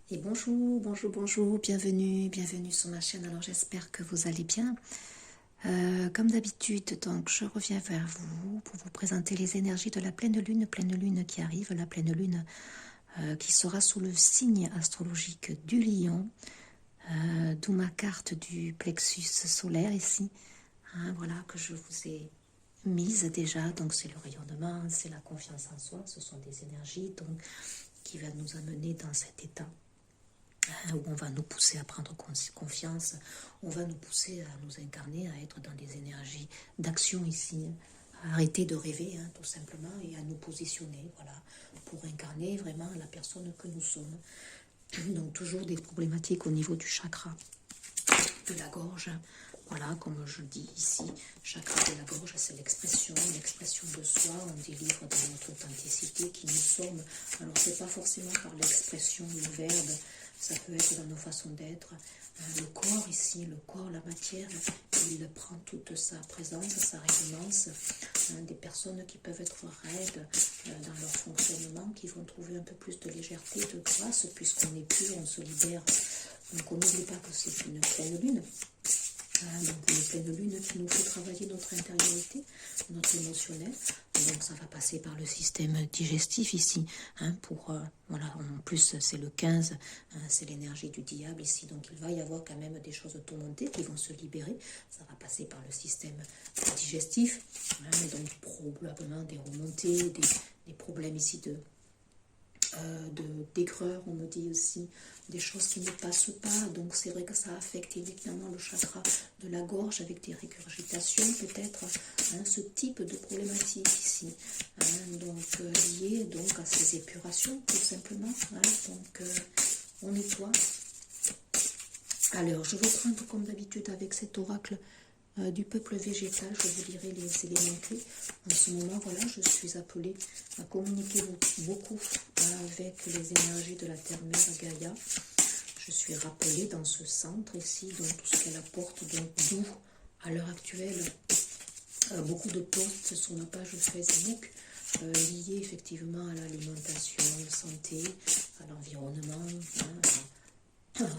Et bonjour, bonjour, bonjour, bienvenue, bienvenue sur ma chaîne. Alors j'espère que vous allez bien. Comme d'habitude, donc je reviens vers vous pour vous présenter les énergies de la pleine lune qui arrive, la pleine lune qui sera sous le signe astrologique du lion, d'où ma carte du plexus solaire ici, hein, voilà, que je vous ai mise déjà. Donc c'est le rayonnement, c'est la confiance en soi, ce sont des énergies donc, qui vont nous amener dans cet état où on va nous pousser à prendre confiance, on va nous pousser à nous incarner, à être dans des énergies d'action ici, à arrêter de rêver tout simplement et à nous positionner, voilà, pour incarner vraiment la personne que nous sommes. Donc toujours des problématiques au niveau du chakra de la gorge. Voilà, comme je dis ici, chakra de la gorge, c'est l'expression de soi. On délivre de notre authenticité qui nous sommes. Alors, c'est pas forcément par l'expression, le verbe, ça peut être dans nos façons d'être. Le corps ici, le corps, la matière, il prend toute sa présence, sa résonance. Des personnes qui peuvent être raides dans leur fonctionnement, qui vont trouver un peu plus de légèreté, de grâce, puisqu'on est pur, on se libère. Donc on n'oublie pas que c'est une pleine lune. Donc une pleine lune qui nous fait travailler notre intériorité, notre émotionnel. Donc ça va passer par le système digestif ici. Voilà, en plus c'est le 15, c'est l'énergie du diable ici. Donc il va y avoir quand même des choses tourmentées qui vont se libérer. Ça va passer par le système digestif. Donc probablement des remontées, des problèmes ici d'aigreur, on me dit aussi des choses qui ne passent pas, donc c'est vrai que ça affecte évidemment le chakra de la gorge avec des régurgitations peut-être, ce type de problématique ici, lié donc à ces épurations tout simplement, donc on nettoie. Alors je vais prendre comme d'habitude avec cet oracle du peuple végétal, je vous dirai les éléments clés. En ce moment, voilà, je suis appelée à communiquer beaucoup avec les énergies de la terre-mère Gaïa. Je suis rappelée dans ce centre ici, donc tout ce qu'elle apporte, donc d'où à l'heure actuelle beaucoup de posts sur ma page Facebook liés effectivement à l'alimentation, à la santé, à l'environnement,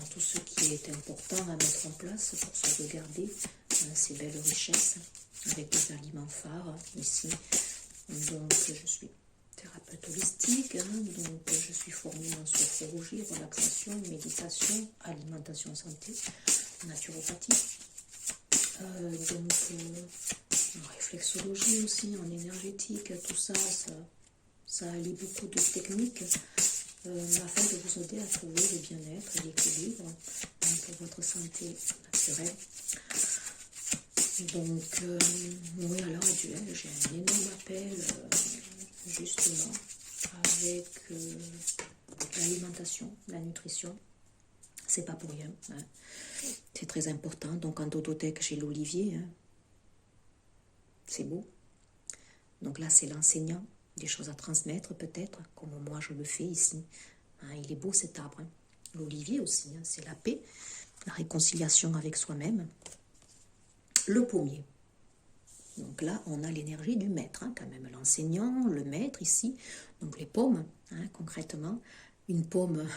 tout ce qui est important à mettre en place pour sauvegarder ces belles richesses avec des aliments phares ici. Donc je suis thérapeute holistique, donc je suis formée en sophrologie, relaxation, méditation, alimentation santé, naturopathie, en réflexologie aussi, en énergétique, tout ça, ça allie beaucoup de techniques afin de vous aider à trouver le bien-être et l'équilibre pour votre santé naturelle. Donc, oui, à l'heure actuelle, j'ai un énorme appel, justement, avec l'alimentation, la nutrition. C'est pas pour rien, c'est très important. Donc, en dodothèque, j'ai l'olivier, c'est beau. Donc là, c'est l'enseignant, des choses à transmettre peut-être, comme moi je le fais ici. Il est beau cet arbre. L'olivier aussi, c'est la paix, la réconciliation avec soi-même. Le pommier. Donc là, on a l'énergie du maître, quand même, l'enseignant, le maître ici. Donc les pommes, concrètement. Une pomme,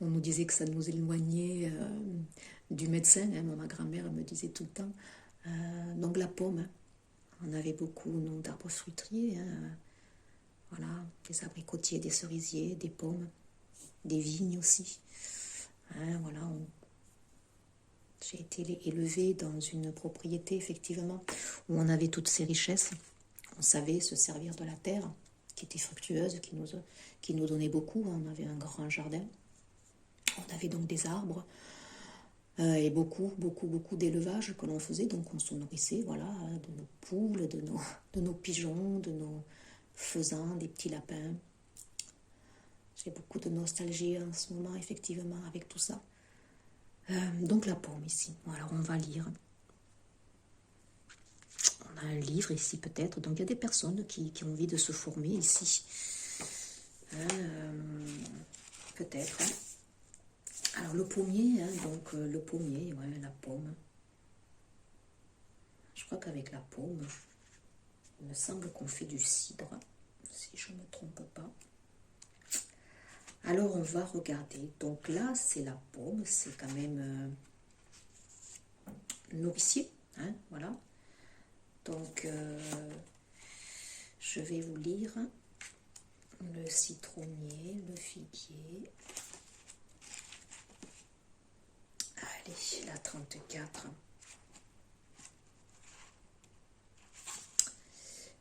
on nous disait que ça nous éloignait du médecin. Ma grand-mère me disait tout le temps. Donc la pomme, on avait beaucoup d'arbres fruitiers. Voilà, des abricotiers, des cerisiers, des pommes, des vignes aussi. Voilà, j'ai été élevée dans une propriété, effectivement, où on avait toutes ces richesses. On savait se servir de la terre, qui était fructueuse, qui nous donnait beaucoup. On avait un grand jardin. On avait donc des arbres et beaucoup d'élevage que l'on faisait. Donc on se nourrissait, voilà, de nos poules, de nos pigeons, de nos faisans, des petits lapins. J'ai beaucoup de nostalgie en ce moment, effectivement, avec tout ça. Donc la pomme ici. Alors on va lire. On a un livre ici peut-être. Donc il y a des personnes qui ont envie de se former ici. Peut-être. Alors le pommier, le pommier, la pomme. Je crois qu'avec la pomme, il me semble qu'on fait du cidre, si je ne me trompe pas. Alors, on va regarder. Donc là, c'est la paume. C'est quand même nourricier. Hein, voilà. Donc, je vais vous lire le citronnier, le figuier. Allez, la 34.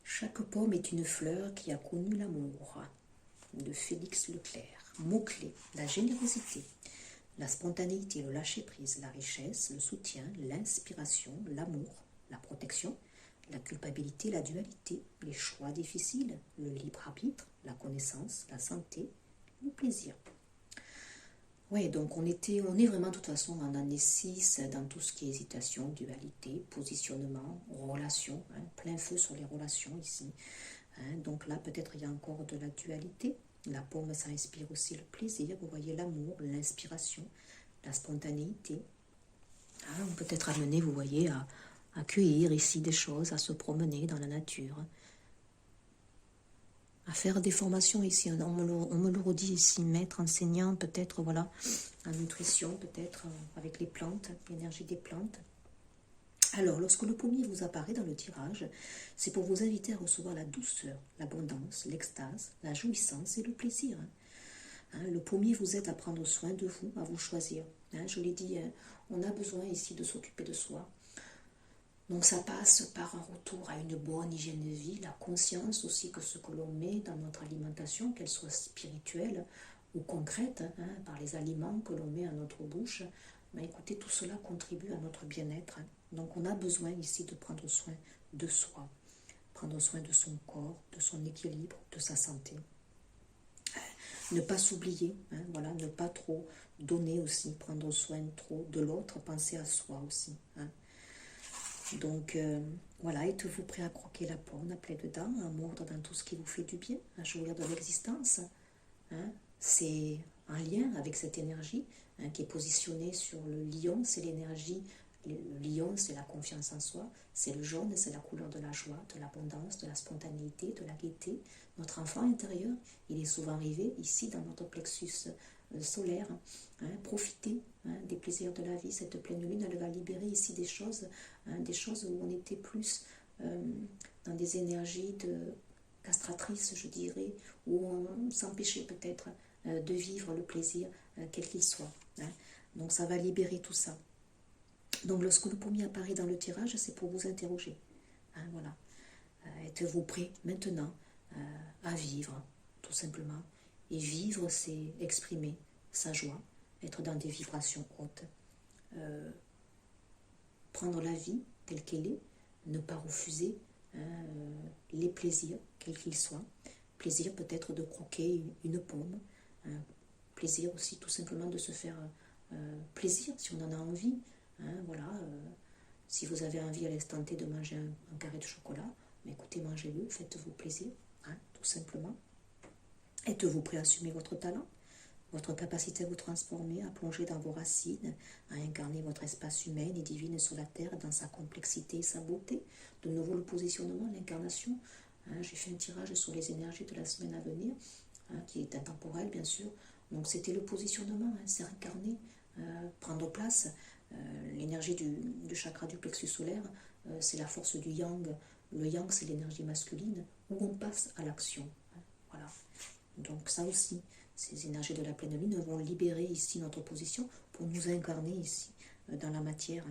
Chaque pomme est une fleur qui a connu l'amour. De Félix Leclerc. Mots-clés, la générosité, la spontanéité, le lâcher-prise, la richesse, le soutien, l'inspiration, l'amour, la protection, la culpabilité, la dualité, les choix difficiles, le libre arbitre, la connaissance, la santé, le plaisir. Oui, donc on est vraiment de toute façon en année 6 dans tout ce qui est hésitation, dualité, positionnement, relation, hein, plein feu sur les relations ici. Hein, donc là, peut-être il y a encore de la dualité. La paume, ça inspire aussi le plaisir, vous voyez, l'amour, l'inspiration, la spontanéité. Hein, on peut être amené, vous voyez, à accueillir ici des choses, à se promener dans la nature, à faire des formations ici. On me le redit ici, maître, enseignant, peut-être, voilà, en nutrition, peut-être, avec les plantes, l'énergie des plantes. Alors, lorsque le pommier vous apparaît dans le tirage, c'est pour vous inviter à recevoir la douceur, l'abondance, l'extase, la jouissance et le plaisir. Hein, le pommier vous aide à prendre soin de vous, à vous choisir. Hein, je l'ai dit, on a besoin ici de s'occuper de soi. Donc ça passe par un retour à une bonne hygiène de vie, la conscience aussi que ce que l'on met dans notre alimentation, qu'elle soit spirituelle ou concrète, hein, par les aliments que l'on met à notre bouche, ben écoutez, tout cela contribue à notre bien-être. Hein. Donc on a besoin ici de prendre soin de soi, prendre soin de son corps, de son équilibre, de sa santé. Ne pas s'oublier, hein, voilà, ne pas trop donner aussi, prendre soin trop de l'autre, penser à soi aussi. Hein. Donc voilà, êtes-vous prêt à croquer la pomme, à pleine dedans, à mordre dans tout ce qui vous fait du bien, à jouir de l'existence. Hein. C'est en lien avec cette énergie hein, qui est positionnée sur le lion, c'est l'énergie. Le lion, c'est la confiance en soi, c'est le jaune, c'est la couleur de la joie, de l'abondance, de la spontanéité, de la gaieté. Notre enfant intérieur, il est souvent arrivé ici dans notre plexus solaire. Hein, profitez hein, des plaisirs de la vie. Cette pleine lune, elle va libérer ici des choses où on était plus dans des énergies castratrices, je dirais, où on s'empêchait peut-être de vivre le plaisir, quel qu'il soit. Hein. Donc ça va libérer tout ça. Donc lorsque le pommier apparaît dans le tirage, c'est pour vous interroger. Hein, voilà. Êtes-vous prêt maintenant à vivre, tout simplement. Et vivre, c'est exprimer sa joie, être dans des vibrations hautes. Prendre la vie telle qu'elle est, ne pas refuser les plaisirs, quels qu'ils soient. Plaisir peut-être de croquer une pomme, plaisir aussi tout simplement de se faire plaisir si on en a envie. Hein, voilà, si vous avez envie à l'instant T de manger un carré de chocolat, mais écoutez, mangez-le, faites-vous plaisir, hein, tout simplement. Êtes-vous prêt à assumer votre talent, votre capacité à vous transformer, à plonger dans vos racines, à incarner votre espace humain et divin sur la terre dans sa complexité et sa beauté? De nouveau le positionnement, l'incarnation. Hein, j'ai fait un tirage sur les énergies de la semaine à venir, hein, qui est intemporel bien sûr. Donc c'était le positionnement, hein, c'est incarner, prendre place. L'énergie du chakra du plexus solaire, c'est la force du yang. Le yang, c'est l'énergie masculine, où on passe à l'action. Hein, voilà. Donc ça aussi, ces énergies de la pleine lune vont libérer ici notre position pour nous incarner ici dans la matière.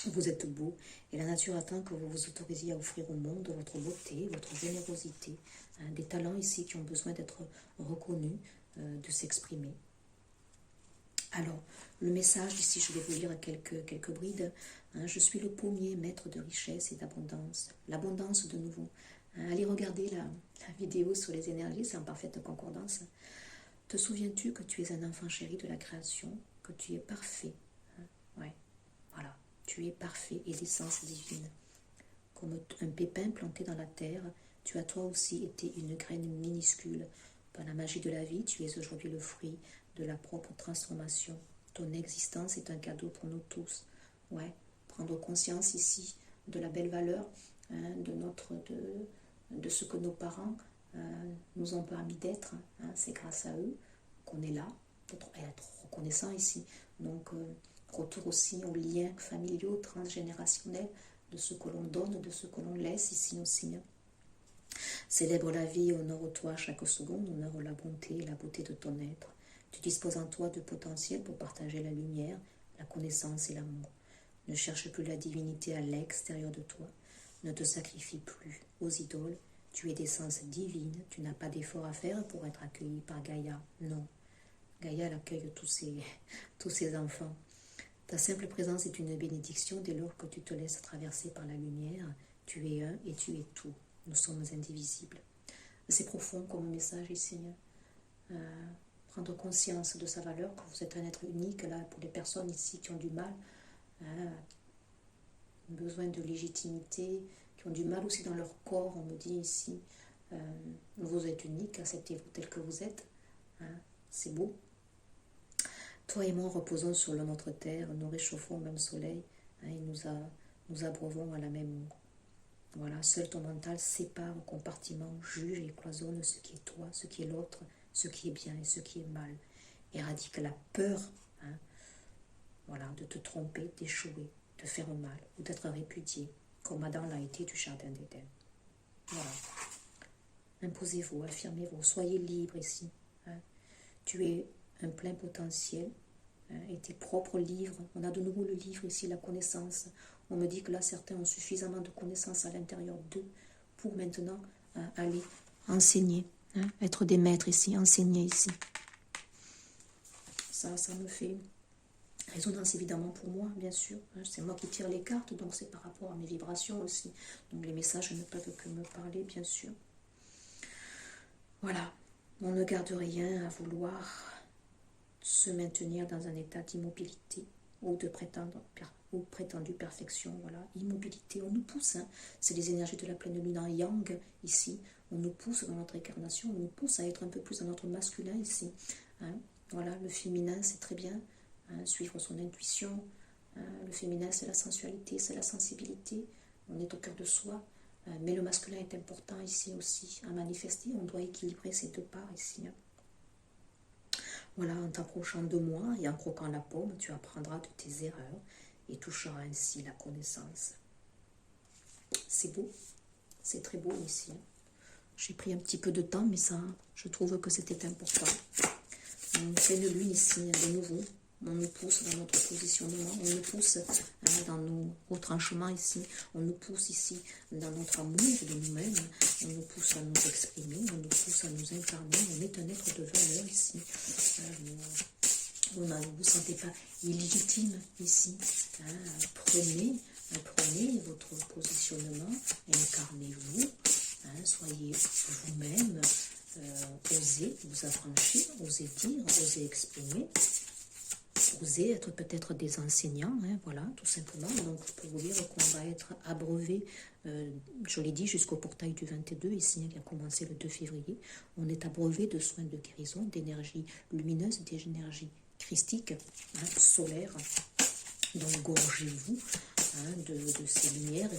Vous êtes beau et la nature attend que vous vous autorisiez à offrir au monde votre beauté, votre générosité, hein, des talents ici qui ont besoin d'être reconnus, de s'exprimer. Alors, le message ici, je vais vous lire quelques brides. Hein, je suis le pommier, maître de richesse et d'abondance. L'abondance de nouveau. Hein, allez regarder la vidéo sur les énergies, c'est en parfaite concordance. Te souviens-tu que tu es un enfant chéri de la création, que tu es parfait? Hein, ouais, voilà, tu es parfait et l'essence divine. Comme un pépin planté dans la terre, tu as toi aussi été une graine minuscule. Par la magie de la vie, tu es aujourd'hui le fruit de la propre transformation. Ton existence est un cadeau pour nous tous. Ouais, prendre conscience ici de la belle valeur hein, de ce que nos parents nous ont permis d'être. Hein, c'est grâce à eux qu'on est là, être reconnaissant ici. Donc, retour aussi aux liens familiaux, transgénérationnels, de ce que l'on donne, de ce que l'on laisse ici aussi. Célèbre la vie, honore-toi chaque seconde, honore la beauté de ton être. Tu disposes en toi de potentiel pour partager la lumière, la connaissance et l'amour. Ne cherche plus la divinité à l'extérieur de toi. Ne te sacrifie plus aux idoles. Tu es d'essence divine. Tu n'as pas d'effort à faire pour être accueilli par Gaïa. Non. Gaïa elle accueille tous ses enfants. Ta simple présence est une bénédiction dès lors que tu te laisses traverser par la lumière. Tu es un et tu es tout. Nous sommes indivisibles. C'est profond comme message ici. Prendre conscience de sa valeur, que vous êtes un être unique. Là, pour les personnes ici qui ont du mal, besoin de légitimité, qui ont du mal aussi dans leur corps, on me dit ici, vous êtes unique, acceptez-vous tel que vous êtes. C'est beau. Toi et moi reposons sur notre terre, nous réchauffons au même soleil, et nous abreuvons à la même eau. Voilà, seul ton mental sépare, compartiment, juge et cloisonne ce qui est toi, ce qui est l'autre, ce qui est bien et ce qui est mal. Éradique la peur, voilà, de te tromper, d'échouer, de faire mal ou d'être répudié, comme Adam l'a été du jardin d'Éden. Voilà. Imposez-vous, affirmez-vous, soyez libre ici. Tu es un plein potentiel et tes propres livres. On a de nouveau le livre ici, la connaissance. On me dit que là, certains ont suffisamment de connaissances à l'intérieur d'eux pour maintenant aller enseigner, être des maîtres ici, enseigner ici. Ça me fait résonance évidemment pour moi, bien sûr. C'est moi qui tire les cartes, donc c'est par rapport à mes vibrations aussi. Donc les messages ne peuvent que me parler, bien sûr. Voilà, on ne garde rien à vouloir se maintenir dans un état d'immobilité ou de prétendue perfection. Voilà, immobilité, on nous pousse. C'est les énergies de la pleine lune en yang ici. On nous pousse dans notre incarnation, on nous pousse à être un peu plus dans notre masculin ici. Voilà, le féminin, c'est très bien. Suivre son intuition. Le féminin, c'est la sensualité, c'est la sensibilité. On est au cœur de soi. Mais le masculin est important ici aussi à manifester. On doit équilibrer ces deux parts ici. Voilà, en t'approchant de moi et en croquant la pomme, tu apprendras de tes erreurs et toucheras ainsi la connaissance. C'est beau, c'est très beau ici. J'ai pris un petit peu de temps, mais ça, je trouve que c'était important. On fait une lune ici, de nouveau. On nous pousse dans notre positionnement, on nous pousse dans nos retranchements ici, on nous pousse ici dans notre amour de nous-mêmes, on nous pousse à nous exprimer, on nous pousse à nous incarner, on est un être de valeur ici. Vous ne vous sentez pas illégitime ici. Prenez votre positionnement, incarnez-vous, soyez vous-même, osez vous affranchir, osez dire, osez exprimer. Osez être peut-être des enseignants, voilà, tout simplement. Donc, je peux vous dire qu'on va être abreuvé, je l'ai dit, jusqu'au portail du 22, ici, qui a commencé le 2 février. On est abreuvé de soins de guérison, d'énergie lumineuse, d'énergie christique, solaire. Donc, gorgez-vous de ces lumières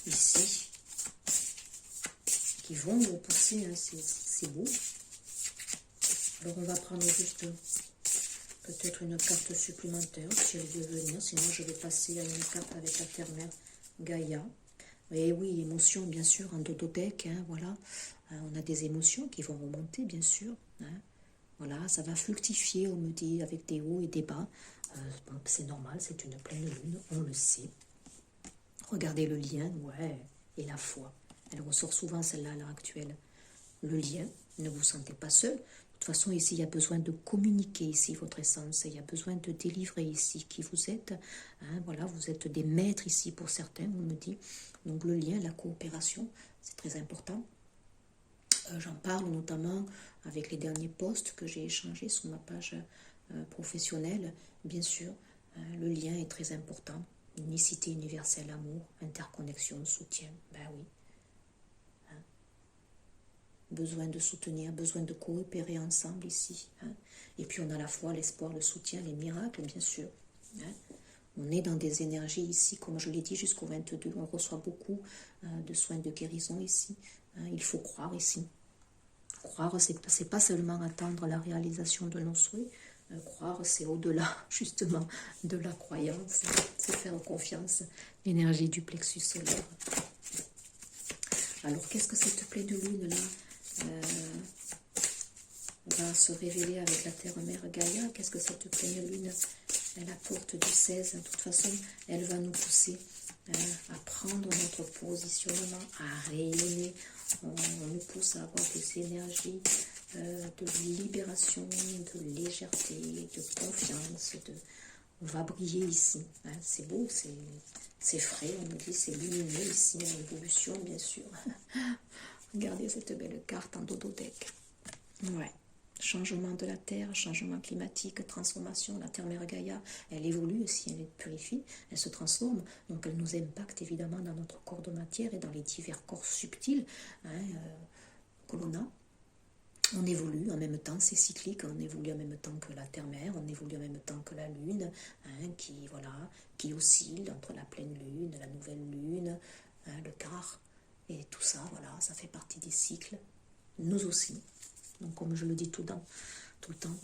ici qui vont vous pousser, c'est beau. Alors, on va prendre juste peut-être une carte supplémentaire si elle veut venir, sinon je vais passer à une carte avec la terre-mère Gaïa. Et oui, émotions bien sûr, en dodothèque, voilà. On a des émotions qui vont remonter bien sûr. Voilà, ça va fructifier, on me dit, avec des hauts et des bas. C'est normal, c'est une pleine lune, on le sait. Regardez le lien, ouais, et la foi. Elle ressort souvent celle-là à l'heure actuelle. Le lien, ne vous sentez pas seul. De toute façon, ici, il y a besoin de communiquer ici votre essence. Il y a besoin de délivrer ici qui vous êtes. Voilà, vous êtes des maîtres ici pour certains, on me dit. Donc le lien, la coopération, c'est très important. J'en parle notamment avec les derniers posts que j'ai échangés sur ma page professionnelle. Bien sûr, le lien est très important. Unicité universelle, amour, interconnexion, soutien. Ben oui. Besoin de soutenir, besoin de coopérer ensemble ici. Et puis on a la foi, l'espoir, le soutien, les miracles, bien sûr. On est dans des énergies ici, comme je l'ai dit, jusqu'au 22. On reçoit beaucoup de soins de guérison ici. Il faut croire ici. Croire, c'est pas seulement attendre la réalisation de nos souhaits. Croire, c'est au-delà, justement, de la croyance. C'est faire confiance. L'énergie du plexus solaire. Alors, qu'est-ce que cette pleine lune-là va se révéler avec la terre-mère Gaïa? Qu'est-ce que cette pleine lune, elle apporte du 16? De toute façon, elle va nous pousser à prendre notre positionnement, à rayonner. On nous pousse à avoir des énergies de libération, de légèreté, de confiance. On va briller ici. Hein. C'est beau, c'est frais. On nous dit c'est lumineux ici, en évolution, bien sûr. Regardez cette belle carte en dododeck. Ouais. Changement de la Terre, changement climatique, transformation. La Terre-Mère Gaïa, elle évolue aussi, elle purifie, elle se transforme. Donc elle nous impacte évidemment dans notre corps de matière et dans les divers corps subtils que l'on a. On évolue en même temps, c'est cyclique, on évolue en même temps que la Terre-Mère, on évolue en même temps que la Lune, qui oscille entre la pleine Lune, la nouvelle Lune, le quart. Et tout ça, voilà, ça fait partie des cycles. Nous aussi. Donc comme je le dis tout le temps,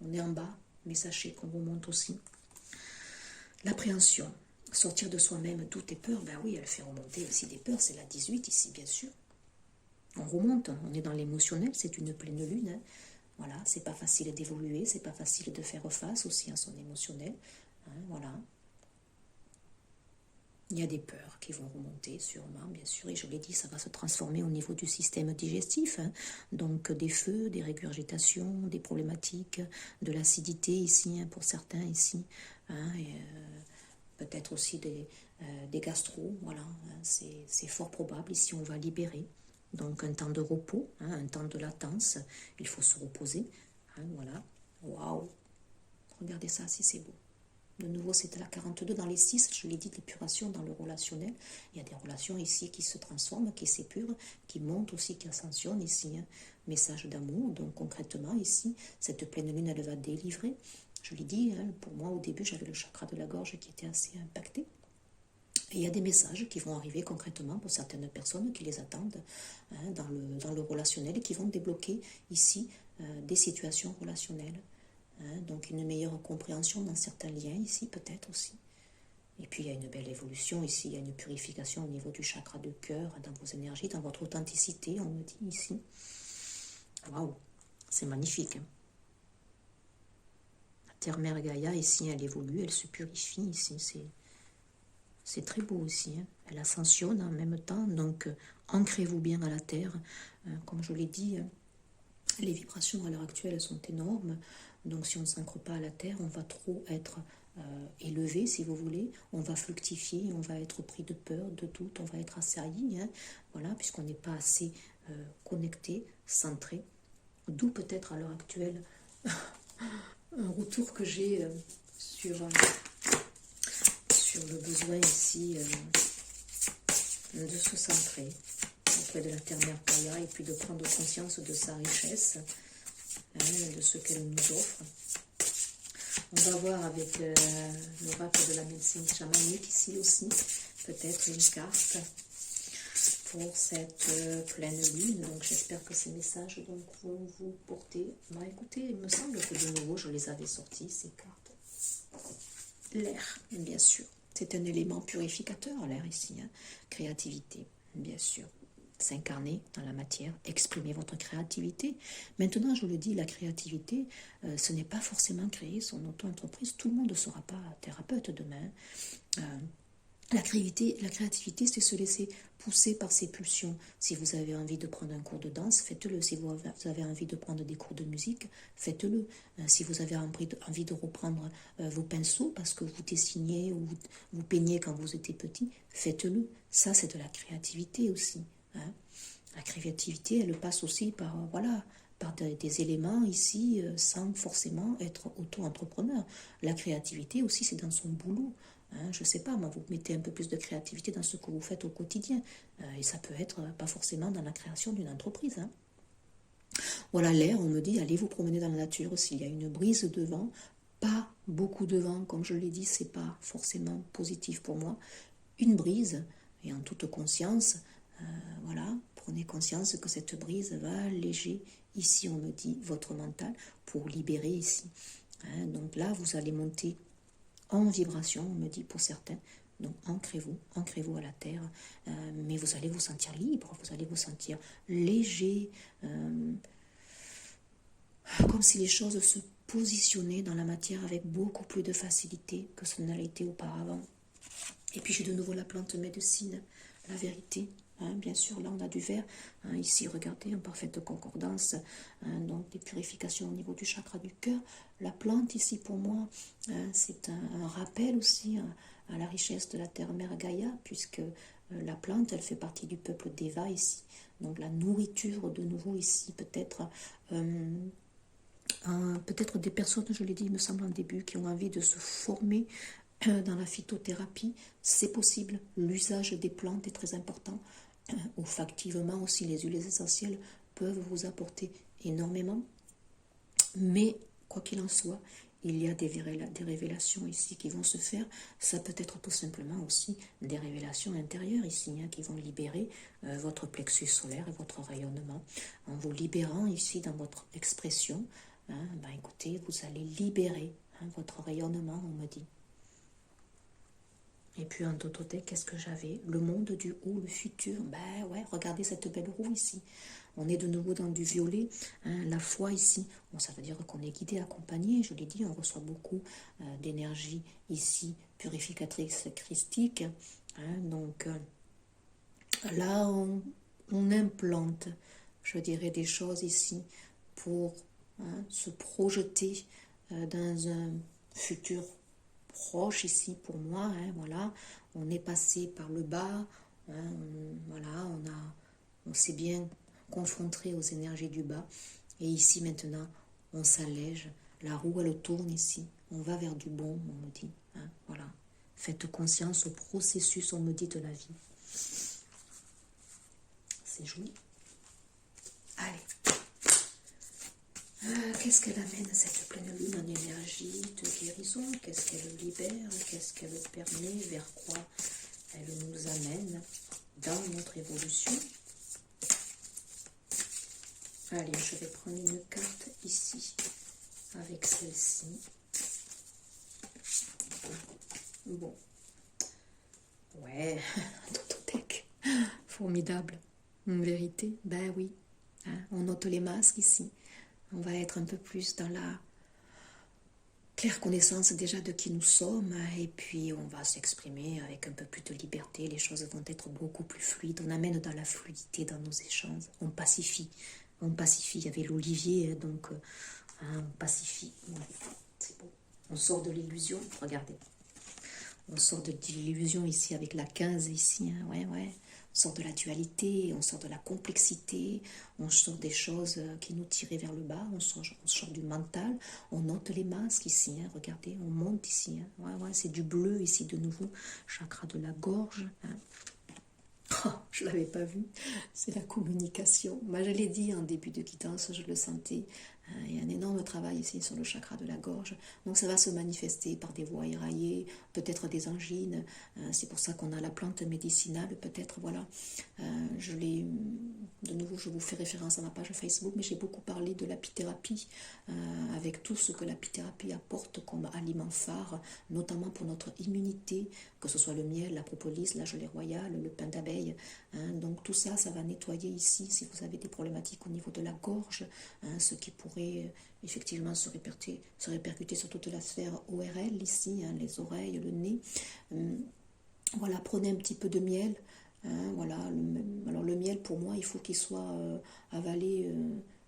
on est en bas, mais sachez qu'on remonte aussi. L'appréhension, sortir de soi-même, doute et peur, ben oui, elle fait remonter aussi des peurs, c'est la 18 ici, bien sûr. On remonte, on est dans l'émotionnel, c'est une pleine lune. Hein. Voilà, c'est pas facile d'évoluer, c'est pas facile de faire face aussi à son émotionnel. Hein, voilà. Il y a des peurs qui vont remonter sûrement, bien sûr, et je l'ai dit, ça va se transformer au niveau du système digestif, hein. Donc des feux, des régurgitations, des problématiques, de l'acidité ici, hein, pour certains ici, hein, et peut-être aussi des gastro, voilà, hein, c'est fort probable, ici on va libérer, donc un temps de repos, hein, un temps de latence, il faut se reposer, hein, voilà, waouh, regardez ça si c'est beau. De nouveau, c'est la 42 dans les 6, je l'ai dit, l'épuration dans le relationnel. Il y a des relations ici qui se transforment, qui s'épurent, qui montent aussi, qui ascensionnent ici. Hein. Message d'amour, donc concrètement ici, cette pleine lune, elle va délivrer. Je l'ai dit, hein, pour moi au début, j'avais le chakra de la gorge qui était assez impacté. Et il y a des messages qui vont arriver concrètement pour certaines personnes qui les attendent hein, dans le relationnel et qui vont débloquer ici des situations relationnelles. Donc une meilleure compréhension dans certains liens ici peut-être aussi. Et puis il y a une belle évolution ici, il y a une purification au niveau du chakra de cœur, dans vos énergies, dans votre authenticité, on me dit ici. Waouh, c'est magnifique. Hein. La Terre-Mère Gaïa ici, elle évolue, elle se purifie ici, c'est très beau aussi. Hein. Elle ascensionne en même temps, donc ancrez-vous bien à la Terre. Comme je l'ai dit, les vibrations à l'heure actuelle sont énormes. Donc si on ne s'ancre pas à la terre, on va trop être élevé, si vous voulez. On va fructifier, on va être pris de peur, de doute, on va être assailli. Hein, voilà, puisqu'on n'est pas assez connecté, centré. D'où peut-être à l'heure actuelle un retour que j'ai sur le besoin ici de se centrer auprès de la Terre-Mère Gaïa et puis de prendre conscience de sa richesse. De ce qu'elle nous offre. On va voir avec l'oracle de la médecine chamanique ici aussi, peut-être une carte pour cette pleine lune. Donc j'espère que ces messages donc, vont vous porter. Bah, écoutez, il me semble que de nouveau je les avais sortis, ces cartes. L'air, bien sûr. C'est un élément purificateur, l'air ici. Hein. Créativité, bien sûr. S'incarner dans la matière, exprimer votre créativité. Maintenant, je le dis, la créativité, ce n'est pas forcément créer son auto-entreprise. Tout le monde ne sera pas thérapeute demain. La créativité, c'est se laisser pousser par ses pulsions. Si vous avez envie de prendre un cours de danse, faites-le. Si vous avez envie de prendre des cours de musique, faites-le. Si vous avez envie de reprendre vos pinceaux parce que vous dessiniez ou vous peignez quand vous étiez petit, faites-le. Ça, c'est de la créativité aussi. Hein. La créativité, elle passe aussi par, par des éléments ici, sans forcément être auto-entrepreneur. La créativité aussi, c'est dans son boulot. Hein, je ne sais pas, moi, vous mettez un peu plus de créativité dans ce que vous faites au quotidien. Et ça peut être pas forcément dans la création d'une entreprise. Hein. Voilà, l'air, on me dit, allez vous promener dans la nature. S'il y a une brise de vent, pas beaucoup de vent, comme je l'ai dit, c'est pas forcément positif pour moi. Une brise, et en toute conscience, Prenez conscience que cette brise va alléger, ici on me dit, votre mental pour libérer ici. Hein, donc là, vous allez monter en vibration, on me dit pour certains. Donc ancrez-vous à la terre, mais vous allez vous sentir libre, vous allez vous sentir léger, comme si les choses se positionnaient dans la matière avec beaucoup plus de facilité que ce n'a été auparavant. Et puis j'ai de nouveau la plante médecine, la vérité. Hein, bien sûr, là on a du vert. Hein, ici, regardez, en parfaite concordance. Hein, donc des purifications au niveau du chakra du cœur. La plante ici, pour moi, c'est un rappel aussi à la richesse de la terre-mère Gaïa, puisque la plante, elle fait partie du peuple Deva ici. Donc la nourriture, de nouveau ici, peut-être des personnes, je l'ai dit, il me semble en début, qui ont envie de se former dans la phytothérapie. C'est possible. L'usage des plantes est très important. Olfactivement aussi, les huiles essentielles peuvent vous apporter énormément. Mais, quoi qu'il en soit, il y a des révélations ici qui vont se faire. Ça peut être tout simplement aussi des révélations intérieures ici, hein, qui vont libérer votre plexus solaire et votre rayonnement. En vous libérant ici dans votre expression, hein, ben écoutez, vous allez libérer votre rayonnement, on me dit. Et puis en totothèque, qu'est-ce que j'avais? Le monde du haut, le futur. Ben ouais, regardez cette belle roue ici. On est de nouveau dans du violet. Hein, la foi ici, bon, ça veut dire qu'on est guidé, accompagné. Je l'ai dit, on reçoit beaucoup d'énergie ici, purificatrice christique. Hein, donc là, on implante, je dirais, des choses ici pour se projeter dans un futur proche ici pour moi, hein, voilà, on est passé par le bas, hein, voilà, on s'est bien confronté aux énergies du bas, et ici maintenant, on s'allège, la roue elle tourne ici, on va vers du bon, on me dit, hein, voilà, faites conscience au processus, on me dit, de la vie, c'est joli, allez. Qu'est-ce qu'elle amène, cette pleine lune, en énergie de guérison? Qu'est-ce qu'elle libère? Qu'est-ce qu'elle permet? Vers quoi elle nous amène dans notre évolution? Allez, je vais prendre une carte ici, avec celle-ci. Bon. Ouais, Tototech. Formidable. Une vérité? Ben oui. Hein, on ôte les masques ici. On va être un peu plus dans la claire connaissance déjà de qui nous sommes, et puis on va s'exprimer avec un peu plus de liberté, les choses vont être beaucoup plus fluides, on amène dans la fluidité dans nos échanges, on pacifie, il y avait l'olivier, donc on pacifie, c'est beau, on sort de l'illusion, regardez, on sort de l'illusion ici avec la 15 ici, hein, ouais, on sort de la dualité, on sort de la complexité, on sort des choses qui nous tiraient vers le bas, on sort du mental, on ôte les masques ici, hein, regardez, on monte ici, hein, ouais, c'est du bleu ici de nouveau, chakra de la gorge, hein. Oh, je ne l'avais pas vu, c'est la communication. Moi, je l'ai dit en début de guidance, je le sentais. Il y a un énorme travail ici sur le chakra de la gorge. Donc ça va se manifester par des voies éraillées, peut-être des angines. C'est pour ça qu'on a la plante médicinale, peut-être, voilà. De nouveau, je vous fais référence à ma page Facebook, mais j'ai beaucoup parlé de l'apithérapie, avec tout ce que l'apithérapie apporte comme aliment phare, notamment pour notre immunité, que ce soit le miel, la propolis, la gelée royale, le pain d'abeille. Hein, donc tout ça, ça va nettoyer ici, si vous avez des problématiques au niveau de la gorge, hein, ce qui pourrait effectivement se répercuter sur toute la sphère ORL ici, hein, les oreilles, le nez. Voilà, prenez un petit peu de miel. Hein, voilà, alors le miel pour moi il faut qu'il soit avalé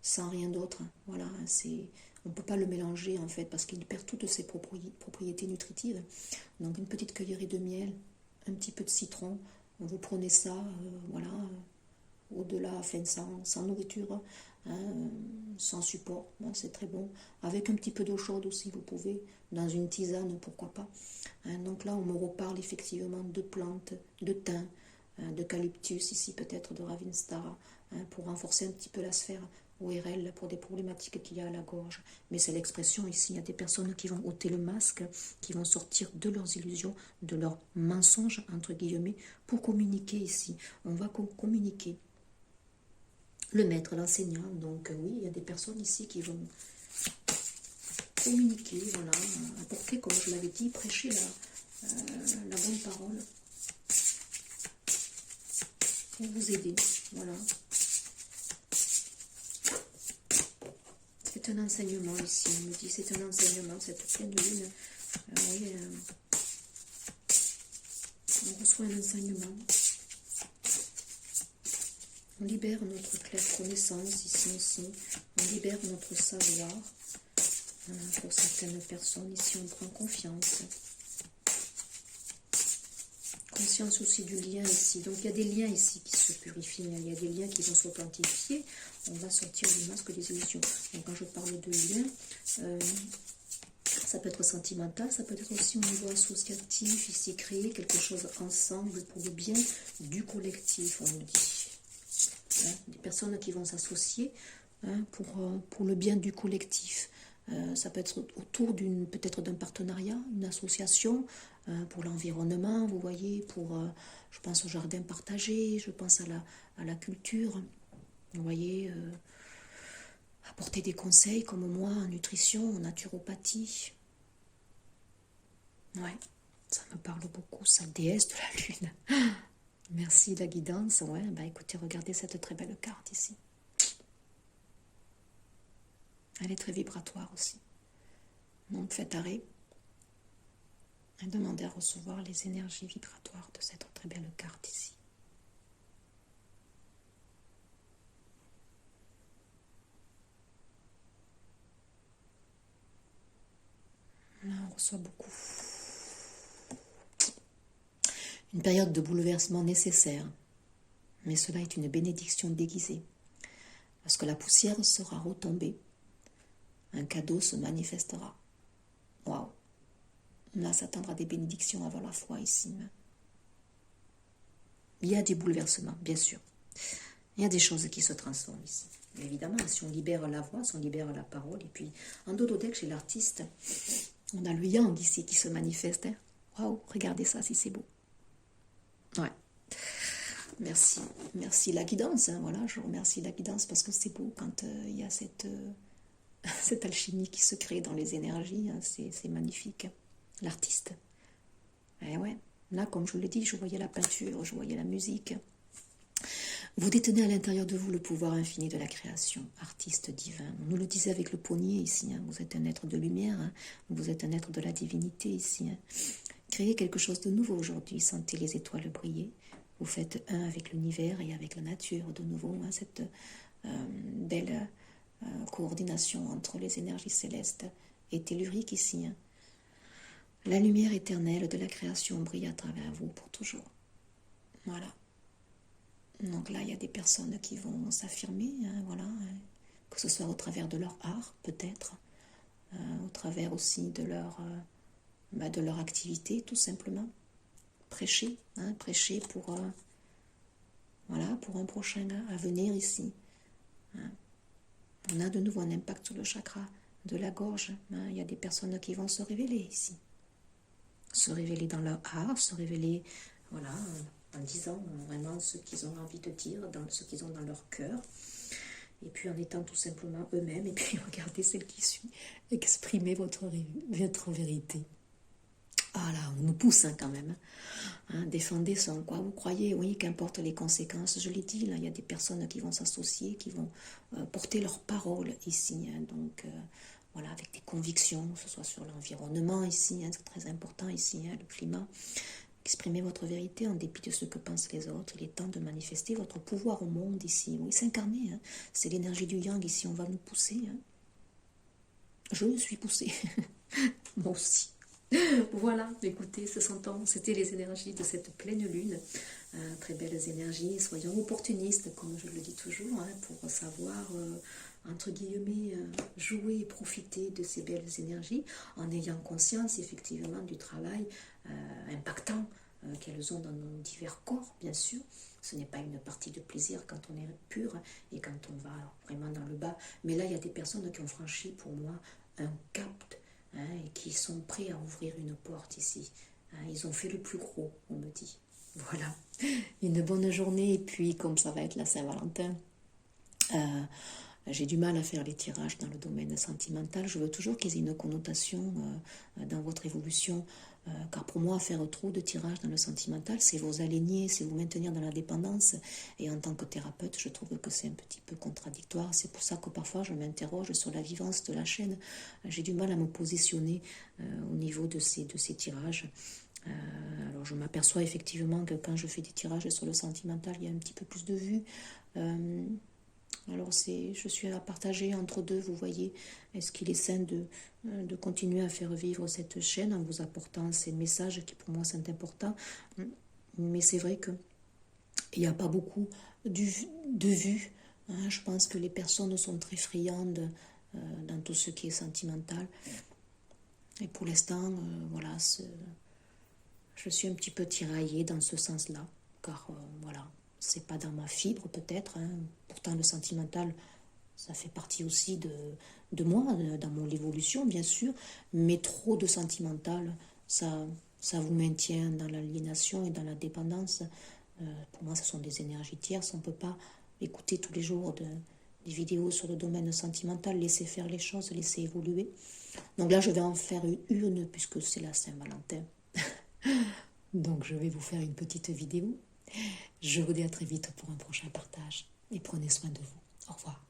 sans rien d'autre. Voilà, on ne peut pas le mélanger en fait parce qu'il perd toutes ses propriétés nutritives. Donc une petite cuillerée de miel, un petit peu de citron, vous prenez ça, voilà, au-delà, enfin, sans nourriture, hein, sans support, hein, c'est très bon. Avec un petit peu d'eau chaude aussi, vous pouvez, dans une tisane, pourquoi pas. Hein, donc là, on me reparle effectivement de plantes, de thym, d'eucalyptus, ici peut-être de Ravinstara, hein, pour renforcer un petit peu la sphère ORL pour des problématiques qu'il y a à la gorge. Mais c'est l'expression ici, il y a des personnes qui vont ôter le masque, qui vont sortir de leurs illusions, de leurs mensonges, entre guillemets, pour communiquer ici. On va communiquer. le maître, l'enseignant. Donc oui, il y a des personnes ici qui vont communiquer, voilà, apporter, comme je l'avais dit, prêcher la bonne parole pour vous aider, voilà. C'est un enseignement ici, on me dit, c'est un enseignement, cette pleine lune, oui, on reçoit un enseignement. On libère notre claire connaissance ici aussi, on libère notre savoir. Pour certaines personnes, ici on prend confiance. Conscience aussi du lien ici. Donc il y a des liens ici qui se purifient, il y a des liens qui vont s'authentifier. On va sortir du masque des illusions. Donc quand je parle de lien, ça peut être sentimental, ça peut être aussi au niveau associatif, ici créer quelque chose ensemble pour le bien du collectif, on me dit. Hein, des personnes qui vont s'associer pour le bien du collectif. Ça peut être autour peut-être d'un partenariat, une association pour l'environnement, vous voyez, je pense au jardin partagé, je pense à la culture, vous voyez, apporter des conseils comme moi en nutrition, en naturopathie. Ouais, ça me parle beaucoup, ça, déesse de la lune. Merci la guidance, ouais, bah écoutez, regardez cette très belle carte ici. Elle est très vibratoire aussi. Donc faites arrêt et demandez à recevoir les énergies vibratoires de cette très belle carte ici. Là, on reçoit beaucoup. Une période de bouleversement nécessaire, mais cela est une bénédiction déguisée. Parce que la poussière sera retombée, un cadeau se manifestera. Waouh! Là, s'attendra des bénédictions avant la foi ici. Il y a des bouleversements, bien sûr. Il y a des choses qui se transforment ici. Mais évidemment, si on libère la voix, si on libère la parole, et puis en dododeck chez l'artiste, on a le yang ici qui se manifeste. Waouh, regardez ça si c'est beau. Ouais. Merci. Merci la guidance. Hein, voilà, je remercie la guidance parce que c'est beau quand il y a cette alchimie qui se crée dans les énergies. Hein, c'est magnifique. L'artiste. Eh ouais. Là, comme je vous l'ai dit, je voyais la peinture, je voyais la musique. Vous détenez à l'intérieur de vous le pouvoir infini de la création, artiste divin. On nous le disait avec le pommier ici, hein. Vous êtes un être de lumière, hein. Vous êtes un être de la divinité ici. Hein. Créez quelque chose de nouveau aujourd'hui, sentez les étoiles briller. Vous faites un avec l'univers et avec la nature de nouveau, hein, cette belle coordination entre les énergies célestes et telluriques ici. Hein. La lumière éternelle de la création brille à travers vous pour toujours. Voilà. Donc là, il y a des personnes qui vont s'affirmer, hein, voilà, hein, que ce soit au travers de leur art, peut-être, au travers aussi de leur activité, tout simplement. Prêcher, hein, prêcher pour, voilà, pour un prochain avenir ici. Hein. On a de nouveau un impact sur le chakra de la gorge. Hein. Il y a des personnes qui vont se révéler ici. Se révéler dans leur art, se révéler, voilà, en disant vraiment ce qu'ils ont envie de dire, dans ce qu'ils ont dans leur cœur, et puis en étant tout simplement eux-mêmes, et puis regardez celle qui suit, exprimez votre vérité. Ah là, on nous pousse hein, quand même. Hein, défendez ce en quoi vous croyez, oui, qu'importe les conséquences. Je l'ai dit, là, il y a des personnes qui vont s'associer, qui vont porter leur parole ici, hein, donc voilà, avec des convictions, que ce soit sur l'environnement ici, hein, c'est très important ici, hein, le climat. Exprimez votre vérité en dépit de ce que pensent les autres. Il est temps de manifester votre pouvoir au monde ici. Oui, s'incarner. Hein. C'est l'énergie du yang ici. On va nous pousser. Hein. Je suis poussée. Moi aussi. Voilà, écoutez, c'était les énergies de cette pleine lune. Très belles énergies. Soyons opportunistes, comme je le dis toujours, hein, pour savoir, entre guillemets, jouer et profiter de ces belles énergies en ayant conscience, effectivement, du travail impactant qu'elles ont dans nos divers corps, bien sûr. Ce n'est pas une partie de plaisir quand on est pur et quand on va vraiment dans le bas. Mais là, il y a des personnes qui ont franchi, pour moi, un cap, hein, et qui sont prêts à ouvrir une porte ici. Hein, ils ont fait le plus gros, on me dit. Voilà. Une bonne journée, et puis comme ça va être la Saint-Valentin, J'ai du mal à faire les tirages dans le domaine sentimental. Je veux toujours qu'ils aient une connotation dans votre évolution. Car pour moi, faire trop de tirages dans le sentimental, c'est vous aligner, c'est vous maintenir dans la dépendance. Et en tant que thérapeute, je trouve que c'est un petit peu contradictoire. C'est pour ça que parfois, je m'interroge sur la vivance de la chaîne. J'ai du mal à me positionner au niveau de ces tirages. Alors, je m'aperçois effectivement que quand je fais des tirages sur le sentimental, il y a un petit peu plus de vues. Alors je suis à partager entre deux, vous voyez. Est-ce qu'il est sain de continuer à faire vivre cette chaîne en vous apportant ces messages qui pour moi sont importants. Mais c'est vrai qu'il n'y a pas beaucoup de vues. Hein. Je pense que les personnes sont très friandes dans tout ce qui est sentimental. Et pour l'instant, voilà, je suis un petit peu tiraillée dans ce sens-là. Car voilà, c'est pas dans ma fibre peut-être. Hein. Pourtant le sentimental, ça fait partie aussi de moi, dans mon évolution bien sûr. Mais trop de sentimental, ça vous maintient dans l'aliénation et dans la dépendance. Pour moi, ce sont des énergies tierces. On ne peut pas écouter tous les jours des vidéos sur le domaine sentimental, laisser faire les choses, laisser évoluer. Donc là, je vais en faire une puisque c'est la Saint-Valentin. Donc je vais vous faire une petite vidéo. Je vous dis à très vite pour un prochain partage et prenez soin de vous. Au revoir.